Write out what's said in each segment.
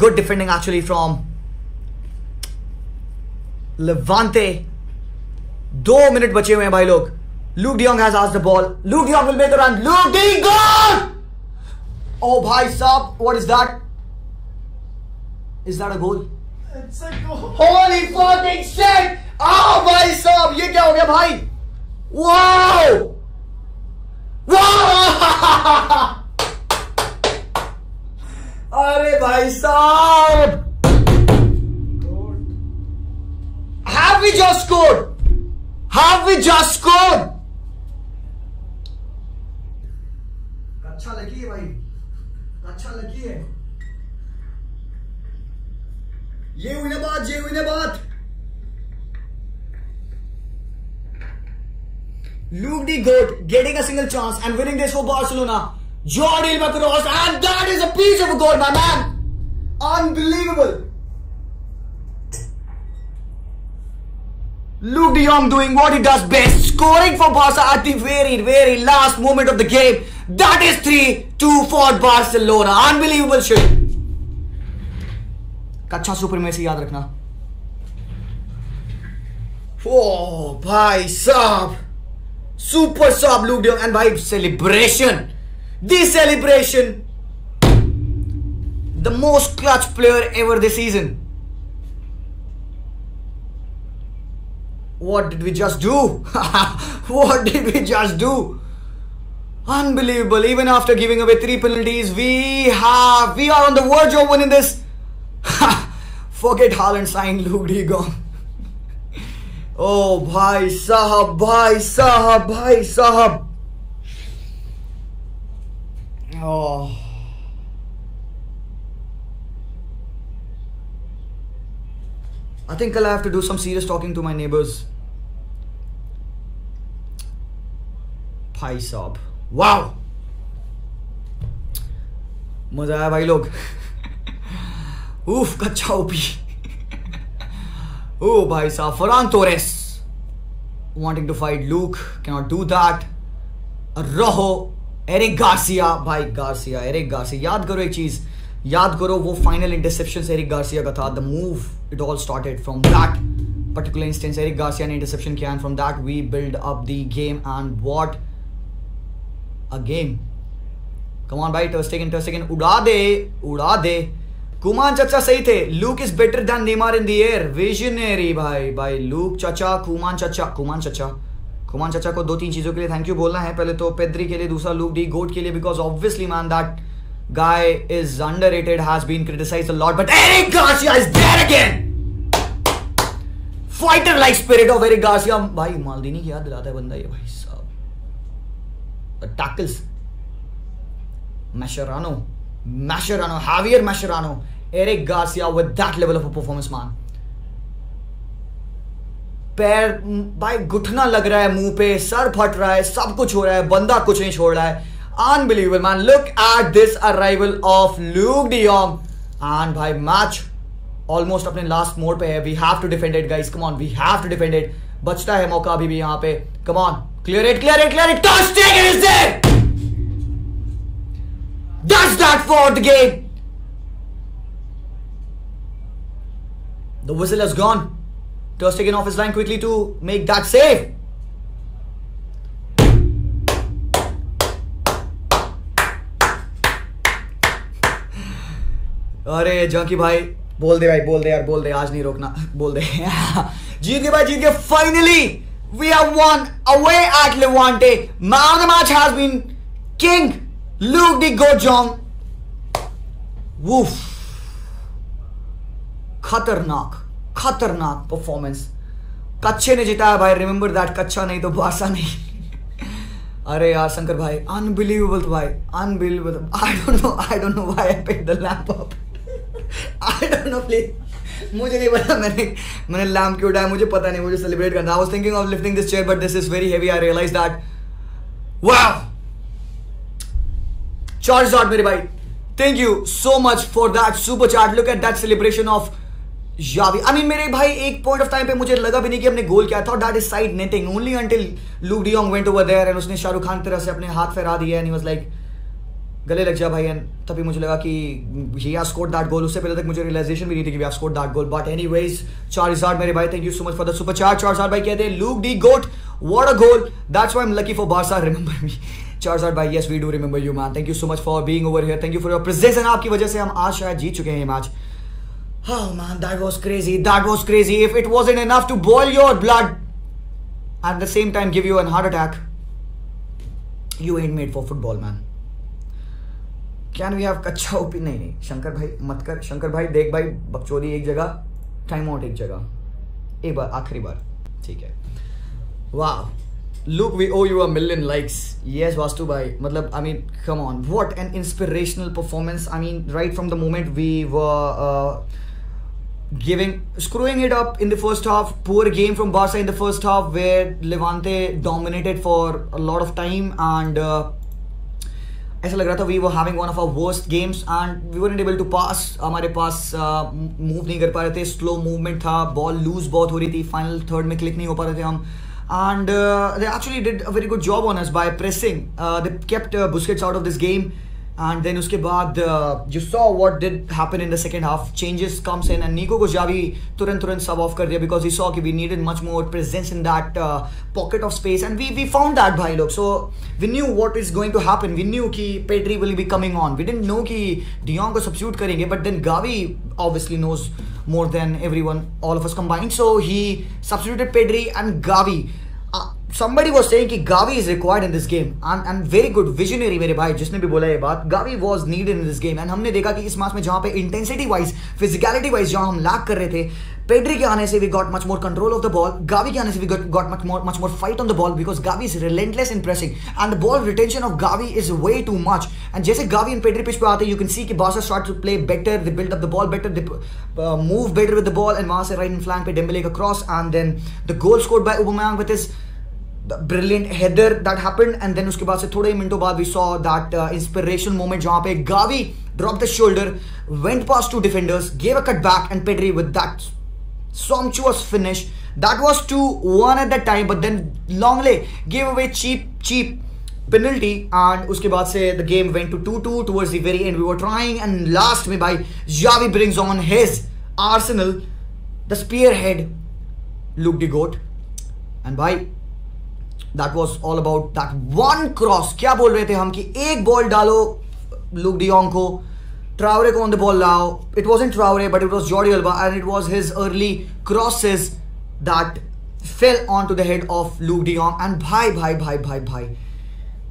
Good defending actually from Levante. 2 minute बचे हुए हैं भाई लोग. Luke de Jong has asked the ball. Luke de Jong will make the run. Luke de Jong! Oh bhai sahab, what is that? Is that a goal? It's a goal. Holy fucking shit! Oh bhai sahab, ये क्या हो गया भाई? Wow! Wow! अरे भाई साहब! Have we just scored? Have we just scored? अच्छा लगी है भाई, अच्छा लगी है. ये हुई ना बात, ये हुई ना बात. Luke de Goat getting a single chance and winning this for Barcelona. Jordi Macross, and that is a piece of a goal, my man. Unbelievable. Luke de Jong doing what he does best, scoring for Barca at the very, very last moment of the game. That is 3-2 for Barcelona. Unbelievable shit. कच्चा supremacy याद रखना. Oh, भाई साहब, super sub Luke de Jong, and भाई celebration. The celebration. The most clutch player ever this season. What did we just do? What did we just do? Unbelievable. Even after giving away 3 penalties, we are on the verge of winning this. Forget Haaland signed Luke de Jong. Oh, bhai sahab, bhai sahab, bhai sahab. Oh. I think I'll have to do some serious talking to my neighbors. Bhai sahab. Wow. मजा आया भाई लोग. Oof, कच्चा OP. Oh भाई साहब, Ferran Torres wanting to fight Luke, cannot do that. Rojo, Eric Garcia, भाई Garcia, Eric Garcia. याद करो एक चीज, याद करो वो फाइनल इंटरसेप्शन एरिक गार्सिया का था. The move it all started from that particular instance. Eric Garcia ने इंटरसेप्शन किया and from that we build up the game and what a game. Come on भाई, टर स्टेगन उड़ा दे. कुमान चाचा सही थे. Look is better than Neymar in the air. Visionary भाई look चाचा, कुमान चाचा को 2-3 चीजों के लिए थैंक यू बोलना है. पहले तो पेद्री के लिए, दूसरा लूक डी गोट के लिए, because obviously man that guy is underrated, has been criticized a lot, but Eric Garcia is there again. Fighter like spirit of Eric Garcia. भाई माल्दीनी की याद दिलाता है बंदा ये भाई साहब. The tackles. Mascherano, Javier Mascherano, Eric Garcia with that level of a performance, man. पैर भाई घुटना लग रहा है, मुंह पे सर फट रहा है, सब कुछ हो रहा है, बंदा कुछ नहीं छोड़ रहा है. Unbelievable, man. Look at this arrival of Luke de Jong. And bhai, match almost अपने last mode पे है. We have to defend it, guys. Come on, we have to defend it. बचता है मौका अभी भी यहाँ पे. Come on, clear it. Touchdown is there. That's that for the game. The whistle has gone. Ter Stegen off his line quickly to make that save. अरे junkie भाई, बोल दे यार, बोल दे, आज नहीं रोकना, बोल दे. जीत गए finally. We have won away at Levante. Man of the match has been King Luke de Jong. Woof. खतरनाक परफॉर्मेंस. कच्चे ने जिताया भाई. रिमेंबर दैट, कच्चा नहीं तो बारसा नहीं. अरे यार शंकर भाई, अनबिलीवेबल भाई, unbelievable. I don't know why I picked the lamp up. I don't know please. मुझे नहीं पता मैंने लैम्प क्यों उठाया, मुझे पता नहीं. मुझे सेलिब्रेट करना. I was thinking of lifting this chair but this is very heavy. I realized that. Wow. Charizard मेरे भाई, thank you so much for that super chat. Look at that celebration of Javi. I mean मेरे भाई, एक point of time पे मुझे लगा भी नहीं कि हमने गोल किया था. That is side netting only until Luke de Jong went over there and उसने शाहरुख खान तरह से अपने हाथ फहरा दिया and he was like, गले लग जा भाई, एंड तभी मुझे लगा कि he has scored that goal. उससे पहले तक मुझे रियलाइजेशन भी नहीं थी कि we have scored that goal. But anyways, Charizard मेरे भाई, thank you so much for the super chat. Charizard भाई कहते हैं Luke D GOAT, what a goal. That's why I'm lucky for Barca. Remember me. Charizard भाई, yes we do remember you man. Thank you so much for being over here. Thank you for your presence, and आपकी वजह से हम आज शायद जीत चुके हैं ये match. Oh man, that was crazy. That was crazy. If it wasn't enough to boil your blood, at the same time give you a heart attack, you ain't made for football man. Can we have कच्चा OP? नहीं शंकर भाई मत कर. शंकर भाई देख भाई, बकचोदी एक जगह, टाइम आउट एक जगह, एक बार आखिरी बार, ठीक है. वाह Luke, we owe you a million likes. Yes vastu भाई, मतलब I mean come on, what an inspirational performance. I mean right from the moment we were screwing it up in the first half. Poor game from Barca in the first half where Levante dominated for a lot of time, and ऐसा लग रहा था we were having one of our worst games and we weren't able to pass. हमारे पास move नहीं कर पा रहे थे, स्लो मूवमेंट था, बॉल लूज बहुत हो रही थी, फाइनल थर्ड में क्लिक नहीं हो पा रहे थे हम. And they actually did a very good job on us by pressing. They kept Busquets out of this game, and then उसके बाद you saw what did happen in the second half. Changes comes in and Nico को Xavi तुरंत sub off कर दिया because he saw कि we needed much more presence in that pocket of space, and we found that भाई लोग. So we knew what is going to happen. We knew कि Pedri will be coming on. We didn't know कि De Jong को substitute करेंगे, but then Gavi obviously knows more than everyone, all of us combined. So he substituted Pedri and Gavi. Somebody was saying कि Gavi is required in this game, and very good visionary मेरे भाई जिसने भी बोला ये बात. Gavi was needed in this game, and हमने देखा कि इस मैच में जहाँ पे intensity wise, physicality wise जहाँ हम lack कर रहे थे, Pedri के आने से we got much more control of the ball. Gavi के आने से we got much more fight on the ball because Gavi is relentless in pressing, and the ball retention of Gavi is way too much. And जैसे Gavi and Pedri pitch पे आते हैं, you can see कि Barca start to play better, they build up the ball better, they move better with the ball, and वहाँ से right in flank पे Dembele का cross, and then the goal scored by Aubameyang with his brilliant header that happened. And then उसके बाद से थोड़े ही मिनटों बाद we saw that inspiration moment जहाँ पे Gavi dropped the shoulder, went past two defenders, gave a cut back, and Pedri with that sumptuous finish. That was 2-1 at that time, but then Longley gave away cheap penalty, and उसके बाद से the game went to 2-2 towards the very end. We were trying, and last में भाई Xavi brings on his Arsenal, the spearhead, Luke the GOAT. And भाई that was all about that one cross. क्या बोल रहे थे हम कि एक बॉल डालो लुक डी जोंग को, Traore को on the ball लाओ. It wasn't Traore, but it was Jordi Alba, and it was his early crosses that fell onto the head of Luke de Jong. And भाई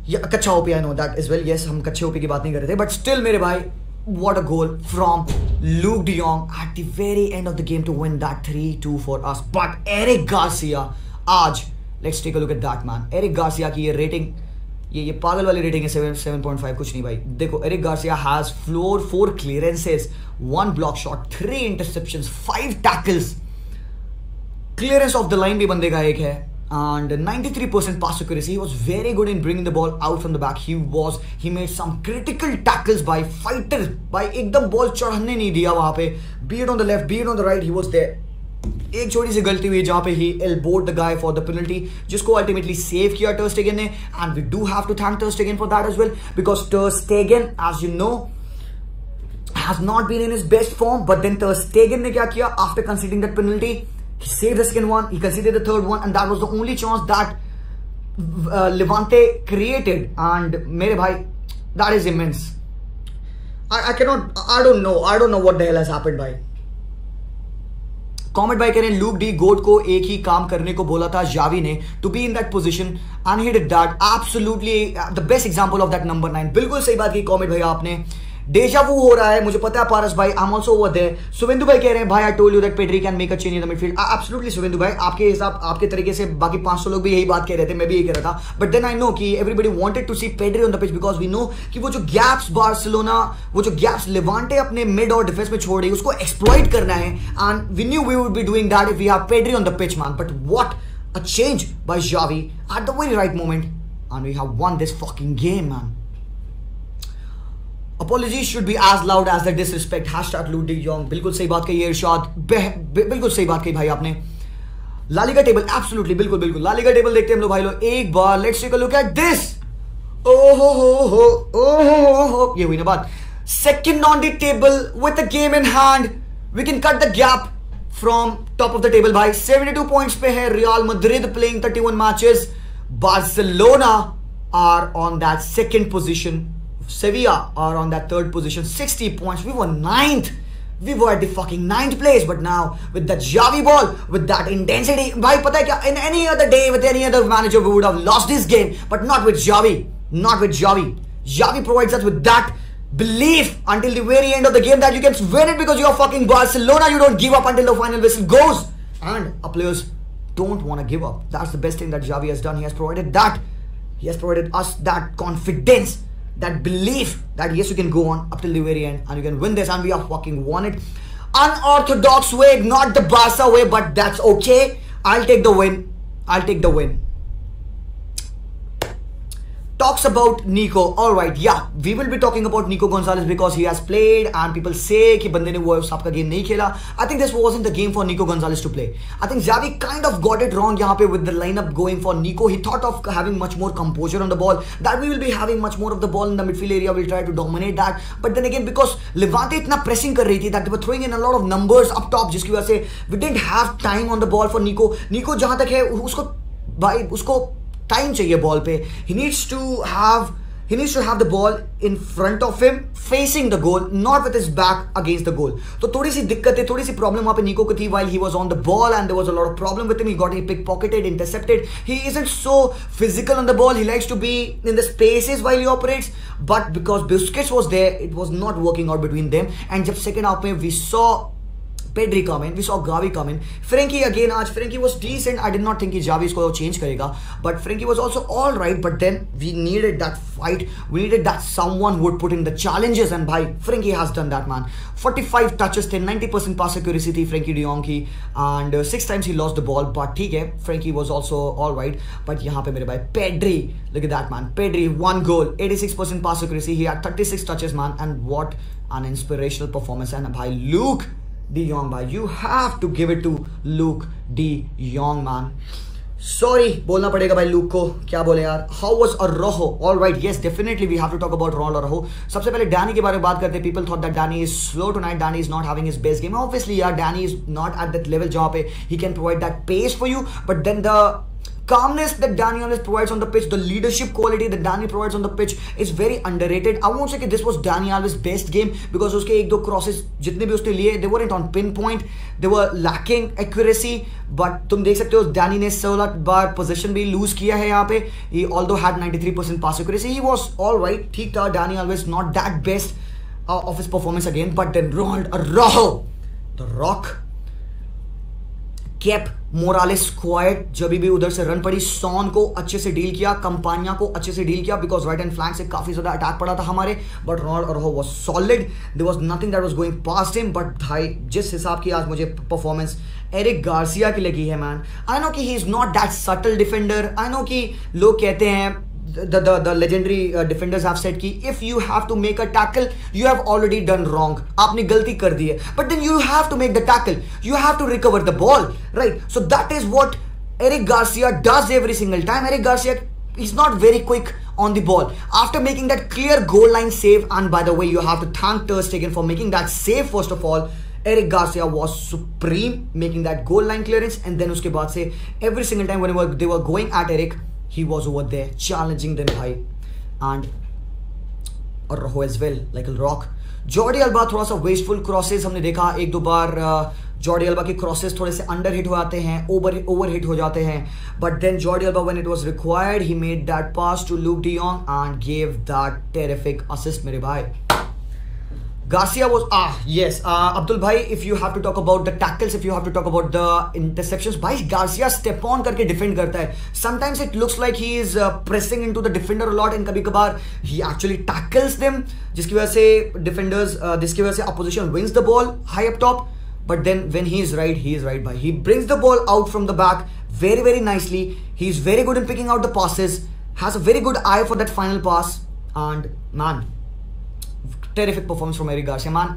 ये कच्चा OP, I know that as well. Yes, हम कच्चे OP की बात नहीं कर रहे थे, but still मेरे भाई, what a goal from Luke de Jong at the very end of the game to win that 3-2 for us. But Eric Garcia आज, let's take a look at that man. Eric Garcia की ये rating, ये पागल वाली rating है 7.5, कुछ नहीं भाई. देखो Eric Garcia has 4 clearances, 1 block shot, 3 interceptions, 5 tackles. Clearance off the line भी बंदे का एक है, and 93% pass accuracy. He was very good in bringing the ball out from the back. He made some critical tackles by fighters, by एकदम ball चढ़ने नहीं दिया वहाँ पे. Be it on the left, be it on the right, he was there. एक छोटी सी गलती हुई जहाँ पे he elbowed the guy for the penalty, जिसको ultimately save किया Ter Stegen ने, and we do have to thank Ter Stegen for that as well, because Ter Stegen, as you know, has not been in his best form. But then Ter Stegen ने क्या किया after conceding that penalty? He saved the second one, he conceded the third one, and that was the only chance that Levante created. And मेरे भाई, that is immense. I don't know what the hell has happened भाई. Comment भाई कह रहे हैं look D गोट को एक ही काम करने को बोला था जावी ने, to be in that position, and he did that. Absolutely the best example of that number 9. बिल्कुल सही बात की कॉमेंट भाई आपने. डेजा वू हो रहा है, मुझे पता है पारस भाई, I am also over there. Suvendu भाई कह रहे हैं भाई I told you that Pedri can make a change in the midfield. Absolutely Suvendu भाई, आपके हिसाब, आपके तरीके से बाकी 500 लोग भी यही बात कह रहे थे, मैं भी यही कह रहा था. बट देन आई नो कि everybody wanted to C Pedri on the pitch, because we know कि वो जो गैप्स बार्सिलोना, वो जो गैप्स लेवांटे अपने मिड और डिफेंस में छोड़ रही है, उसको एक्सप्लॉइट करना है. And we knew we would be doing that if we have Pedri on the pitch man. But what a change bye Xavi at the very right moment, and we have one this fucking game man. Apologies should be as loud as the disrespect. # Luke de Jong. बिल्कुल सही बात कही है इरशाद, बिल्कुल सही बात कही भाई आपने. लालिगा टेबल, एब्सोल्युटली बिल्कुल. लालिगा टेबल देखते हैं हम लोग भाई लोग एक बार. Let's take a look at this. ये हुई ना बात. Second on the table with the game in hand. We can cut the gap from top of the table by 72 points पे है. Real Madrid playing 31 matches. Barcelona are on that second position. Sevilla are on that third position, 60 points. We were 9th. We were at the fucking 9th place. But now with that Xavi ball, with that intensity, भाई पता है क्या? In any other day with any other manager we would have lost this game, but not with Xavi. Not with Xavi. Xavi provides us with that belief until the very end of the game that you can win it because you are fucking Barcelona. You don't give up until the final whistle goes. And our players don't want to give up. That's the best thing that Xavi has done. He has provided that. He has provided us that confidence, that belief that yes, you can go on up till the very end and you can win this, and we have fucking won it. Unorthodox way, not the Barca way, but that's okay. I'll take the win. I'll take the win. Talks about Nico. Alright, yeah, we will be talking about Nico Gonzalez because he has played and people say कि बंदे ने वो सबका game नहीं खेला. I think this wasn't the game for Nico Gonzalez to play. I think Xavi kind of got it wrong यहाँ पे with the lineup going for Nico. He thought of having much more composure on the ball, that we will be having much more of the ball in the midfield area. We'll try to dominate that. But then again, because Levante इतना pressing कर रही थी that they were throwing in a lot of numbers up top, जिसकी वजह से we didn't have time on the ball for Nico. Nico जहाँ तक है उसको भाई उसको टाइम चाहिए बॉल पे. He needs to have the ball in front of him facing the goal, not with his back against the goal. तो थोड़ी सी दिक्कत है, थोड़ी सी प्रॉब्लम वहाँ पे निको को थी while he was on the ball, and there was a lot of problem with him. He got pickpocketed, intercepted. He isn't so physical on the ball. He likes to be in the spaces while he operates, but because Busquets was there, it was not working out between them. And जब second half में we saw Pedri come in, we saw Gavi come in. Frankie again, आज Frankie was decent. I did not think कि Xavi इसको change करेगा, but Frankie was also all right. But then we needed that fight. We needed that someone who would put in the challenges, and भाई Frankie has done that, man. 45 touches थे, 90% pass accuracy थी Frankie de Jong की, and 6 times he lost the ball. But ठीक है, Frankie was also all right. But यहाँ पे मेरे भाई Pedri, look at that, man. Pedri, 1 goal, 86% pass accuracy. He had 36 touches, man, and what an inspirational performance. And भाई Luke De Jong, man, you have to give it to Luke De Jong, man. Sorry, बोलना पड़ेगा भाई look को, क्या बोले यार. How was Araujo? All right, yes, definitely we have to talk about Ronald Araujo. सबसे पहले Danny के बारे में बात करते हैं. People thought that Danny is slow tonight. Danny is not having his best game. Obviously, yeah, Danny is not at that level जहाँ पे he can provide that pace for you. But then the calmness that Danny always provides on the pitch, the leadership quality that Danny provides on the pitch is very underrated. I won't say that this was Danny Alves' best game because उसके एक दो crosses जितने भी उसने लिए, they weren't on pinpoint, they were lacking accuracy. But तुम देख सकते हो Danny ने 16 बार possession भी lose किया है यहाँ पे. He although had 93% pass accuracy, he was all right. ठीक था. Danny Alves not that best of his performance again. But then Ronald Araujo, the Rock, kept Morales quiet. जब भी उधर से रन पड़ी, सॉन को अच्छे से डील किया, कंपानिया को अच्छे से डील किया बिकॉज राइट हैंड फ्लैंक से काफी ज्यादा अटैक पड़ा था हमारे. But Ronald Araujo was solid. There was nothing that was going past him. But भाई जिस हिसाब की आज मुझे परफॉर्मेंस एरिक गार्सिया की लगी है, मैन, आई नो कि he is not that subtle defender. I know कि लोग कहते हैं the legendary defenders have said कि if you have to make a tackle, you have already done wrong. आपने गलती कर दी है. But then you have to make the tackle. You have to recover the ball, right? So that is what Eric Garcia does every single time. Eric Garcia is not very quick on the ball. After making that clear goal line save, and by the way, you have to thank Ter Stegen for making that save first of all. Eric Garcia was supreme making that goal line clearance, and then उसके बाद से every single time whenever they were going at Eric, he was over there challenging them high. And Araujo as well, like a rock. Jordi Alba थोड़ा सा wasteful crosses हमने देखा एक दो बार. Jordi Alba के crosses थोड़े से under hit हो जाते हैं, over hit हो जाते हैं. But then Jordi Alba, when it was required, he made that pass to Luke De Jong and gave that terrific assist, मेरे भाई. Garcia was yes, Abdul bhai, if you have to talk about the tackles, if you have to talk about the interceptions, bhai, Garcia step on करके defend करता है. Sometimes it looks like he is pressing into the defender a lot, and कभी कभार he actually tackles them, जिसकी वजह से defenders, जिसकी वजह से opposition wins the ball high up top. But then when he is right, bhai. He brings the ball out from the back very, very nicely. He is very good in picking out the passes, has a very good eye for that final pass, and man, terrific performance from Eric Garcia, man.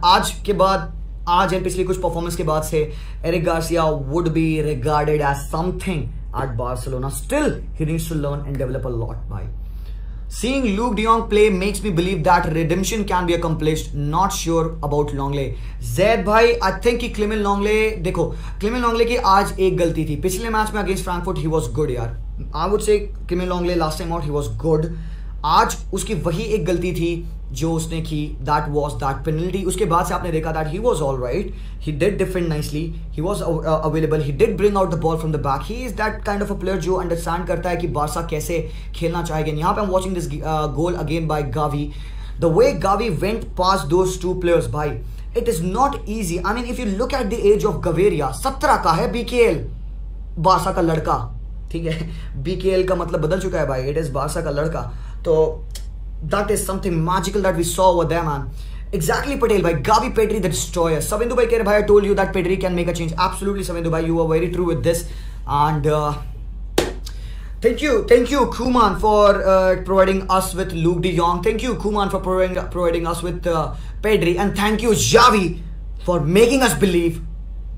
आज and पिछली कुछ performance के बाद से Eric Garcia would be regarded as something at Barcelona. Still, he needs to learn and develop a lot, bhai. Seeing Luke de Jong play makes me believe that redemption can be accomplished. Not sure about Longley. Zaid भाई, I think कि Clement Longley, देखो Clement Longley की आज एक गलती थी. पिछले match में against Frankfurt he was good यार. I would say Clement Longley last time out he was good. आज उसकी वही एक गलती थी जो उसने की. That was that penalty. उसके बाद से आपने देखा that he was all right. He did defend nicely. He was available. He did bring out the ball from the back. He is that kind of a player जो understand करता है कि Barça कैसे खेलना चाहेगा. यहाँ पे I'm watching this goal again by Gavi. The way Gavi went past those two players, भाई, it is not easy. I mean, if you look at the age of Gaviria, 17 का है BKL, बारसा का लड़का. ठीक है, BKL का मतलब बदल चुका है भाई. It is बारसा का लड़का. तो that is something magical that we saw over there, man. Exactly, Patel bhai. Gavi Pedri the destroyer. Savendu bhai keh rahe bhai, I told you that Pedri can make a change. Absolutely, Savendu bhai, you are very true with this. And thank you Kuman for providing us with Luke de Jong. Thank you Kuman for providing us with Pedri, and thank you Xavi for making us believe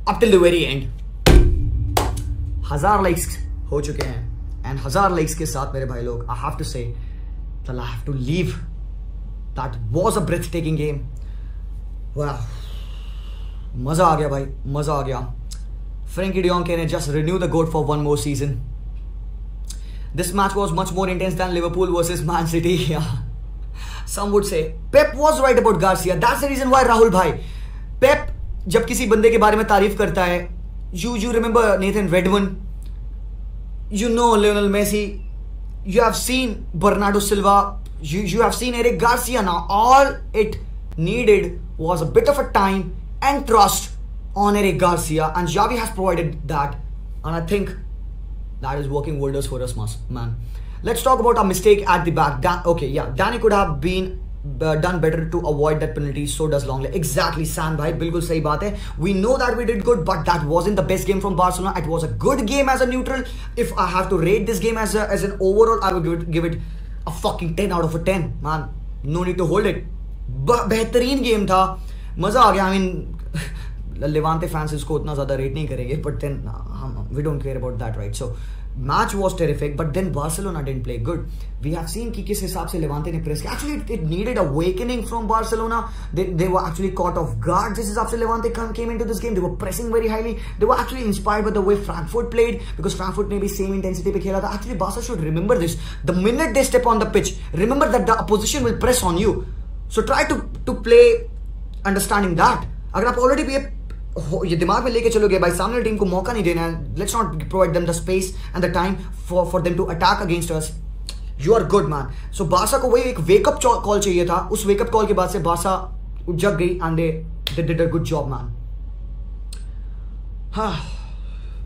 up till the very end. 1000 likes हो चुके हैं, and 1000 likes के साथ मेरे भाई लोग, I have to say that I have to leave. That was a breathtaking game. Wow, मजा आ गया भाई, मजा आ गया. Frankie de Jong can just renew the goat for one more season. This match was much more intense than Liverpool versus Man City. Yeah, some would say. Pep was right about Garcia. That's the reason why, Rahul bhai, Pep जब किसी बंदे के बारे में तारीफ करता है, you remember Nathan Redmond, you know Lionel Messi, you have seen Bernardo Silva, you have seen Eric Garcia. Now all it needed was a bit of a time and trust on Eric Garcia, and Xavi has provided that, and I think that is working wonders for us, man. Let's talk about our mistake at the back. Danny could have been done better to avoid that penalty. So does Longley. Exactly, San bhai, बिल्कुल सही बात है. We know that we did good, but that wasn't the best game from Barcelona. It was a good game as a neutral. If I have to rate this game as an overall, I would give it a fucking 10 out of a 10, man. No need to hold it. बेहतरीन game था, मजा आ गया. I mean, Levante fans इसको उतना ज़्यादा rate नहीं करेंगे, but then we don't care about that, right? So match was terrific, but then Barcelona didn't play good. We have seen कि किस हिसाब से Levante ने press किया. Actually, it needed awakening from Barcelona. They were actually caught off guard. जिस हिसाब से Levante came into this game, they were pressing very highly. They were actually inspired by the way Frankfurt played, because Frankfurt ने भी same intensity पे खेला था. Actually, Barca should remember this. The minute they step on the pitch, remember that the opposition will press on you. So try to play understanding that. अगर आप already भी ये दिमाग में लेके चलोगे भाई, सामने टीम को मौका नहीं देना है, let's not provide them the space and the time for them to attack against us, you are good man. So Barça को वही एक वेकअप कॉल चाहिए था. उस वेकअप कॉल के बाद से बारसा जग गई and they did a good job, man. हाँ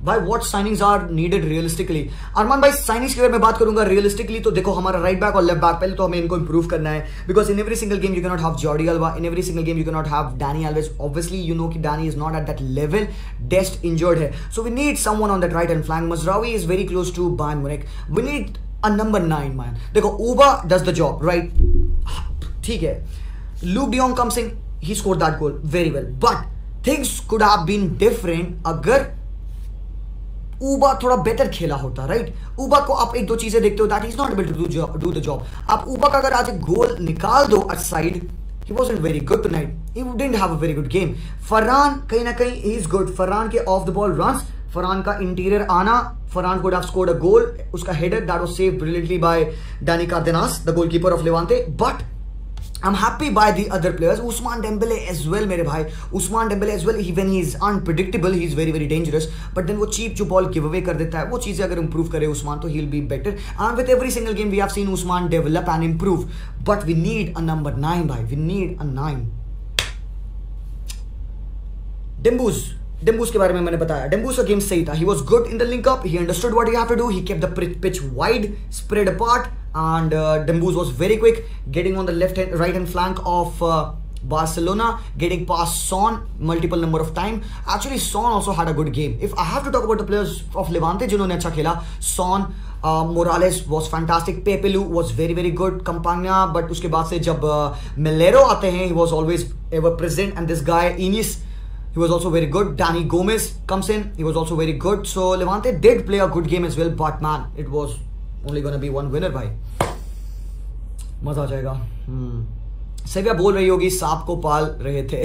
भाई, what signings are needed realistically. Arman भाई, साइनिंग्स की अगर मैं बात करूंगा रियलिस्टिकली, तो देखो हमारा राइट बैक और लेफ्ट बैक, पहले तो हमें इनको इंप्रूव करना है, because in every single game you can not have Jordi Alba, in every single game you can not have Dani Alves. Obviously you know कि Dani is not at that level, डेस्ट injured है, so we need someone on that right hand flank. Mazraoui is very close to Bayern Munich. We need a number 9 man. देखो उबा does the job, right, ठीक है. Look de Jong comes in, he scored that goal very well, but things could have been different अगर ऊबा थोड़ा better खेला होता, right. ऊबा को आप एक दो चीजें देखते हो, that is not able to do the job. आप ऊबा का अगर आज एक गोल निकाल दो at side, he wasn't very good tonight. He didn't have a very good game. Farhan कहीं ना कहीं he is good. फरहान के of the ball runs, Farhan का इंटीरियर आना, Farhan could have scored a goal. उसका header that was saved brilliantly by Dani Cardenas, the goalkeeper of Levante. But I'm happy by the other players. Ousmane Dembele as well, मेरे भाई. Ousmane Dembele as well. When he is unpredictable, he is very very dangerous. But then वो cheap जो ball give away कर देता है, वो चीजें अगर improve करे Ousmane, तो he'll be better. And with every single game we have seen Ousmane develop and improve. But we need a number 9, भाई. We need a 9. Dembouz के बारे में मैंने बताया. Dembouz का गेम सही था. He was good in the link up. He understood what he had to do. He kept the pitch wide, spread apart. And Dembouz was very quick, getting on the right hand flank of Barcelona, getting past Son multiple number of time. Actually, Son also had a good game. If I have to talk about the players of Levante जिन्होंने अच्छा खेला, Son, Morales was fantastic. Pepelu was very very good. Campagna, but उसके बाद से जब Melero आते हैं, he was always ever present. And this guy Inés, he was also very good. Dani Gomez comes in, he was also very good. So Levante did play a good game as well. But man, it was only gonna be one winner, bhai. मजा आ जाएगा। सेविया बोल रही होगी सांप को पाल रहे थे।